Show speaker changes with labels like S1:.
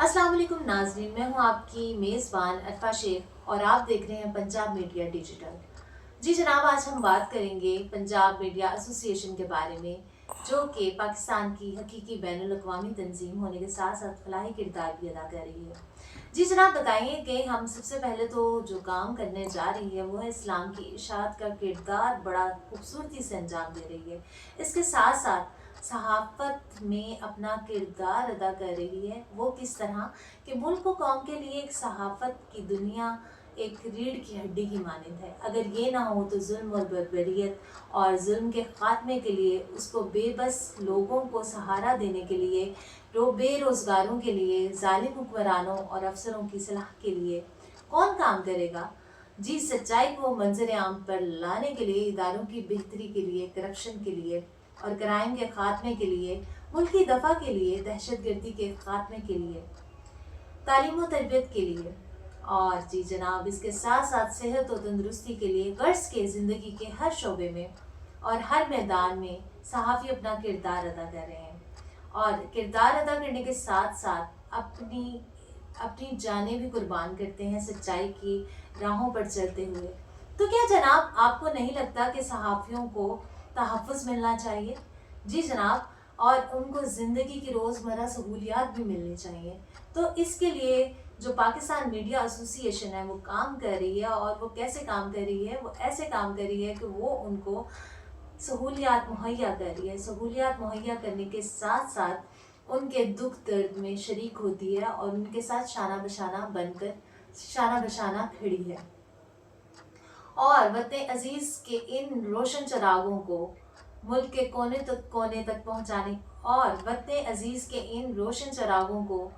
S1: अस्सलाम वालेकुम नाज़रीन, मैं हूं आपकी मेज़बान अरफा शेख और आप देख रहे हैं पंजाब मीडिया डिजिटल। जी जनाब, आज हम बात करेंगे पंजाब मीडिया एसोसिएशन के बारे में, जो कि पाकिस्तान की हकीकी बैनुल अक़वामी तंजीम होने के साथ साथ फलाही किरदार भी अदा कर रही है। जी जनाब, बताइए कि हम सबसे पहले तो जो काम करने जा रही है वो है इस्लाम की इशाअत का किरदार बड़ा खूबसूरती से अंजाम दे रही है। इसके साथ साथ सहाफ़त में अपना किरदार अदा कर रही है। वो किस तरह कि मुल्क व कौम के लिए एक सहाफ़त की दुनिया एक रीढ़ की हड्डी की मानंद है। अगर ये ना हो तो जुल्म और बर्बरियत और जुल्म के ख़ात्मे के लिए, उसको बेबस लोगों को सहारा देने के लिए, बेरोज़गारों के लिए, ज़ालिम हुक्मरानों और अफसरों की सलाह के लिए कौन काम करेगा? जी, सच्चाई को मंज़र आम पर लाने के लिए, इदारों की बेहतरी के लिए, करप्शन के लिए और क्राइम के ख़ात्मे के लिए, मुल्क की दफ़ा के लिए, दहशतगर्दी के ख़ात्मे के लिए, तालीम व तरबियत के लिए और जी जनाब, इसके साथ साथ सेहत और तंदुरुस्ती के लिए, गर्ज़ के ज़िंदगी के हर शोबे में और हर मैदान में सहाफ़ी अपना किरदार अदा कर रहे हैं और किरदार अदा करने के साथ साथ अपनी अपनी जानें भी कुर्बान करते हैं सच्चाई की राहों पर चलते हुए। तो क्या जनाब, आपको नहीं लगता कि सहाफ़ियों को तहफ़्फ़ुज़ मिलना चाहिए? जी जनाब, और उनको ज़िंदगी की रोज़मर्रा सहूलियात भी मिलनी चाहिए। तो इसके लिए जो पाकिस्तान मीडिया एसोसिएशन है वो काम कर रही है और वो कैसे काम कर रही है? वो ऐसे काम कर रही है कि वो उनको सहूलियात मुहैया कर रही है। सहूलियात मुहैया करने के साथ साथ उनके दुख दर्द में शरीक होती है और उनके साथ शाना बशाना बनकर शाना बशाना खड़ी है और वतन अजीज़ के इन रोशन चरागों को मुल्क के कोने तक पहुँचाने और वतन अजीज़ के इन रोशन चरागों को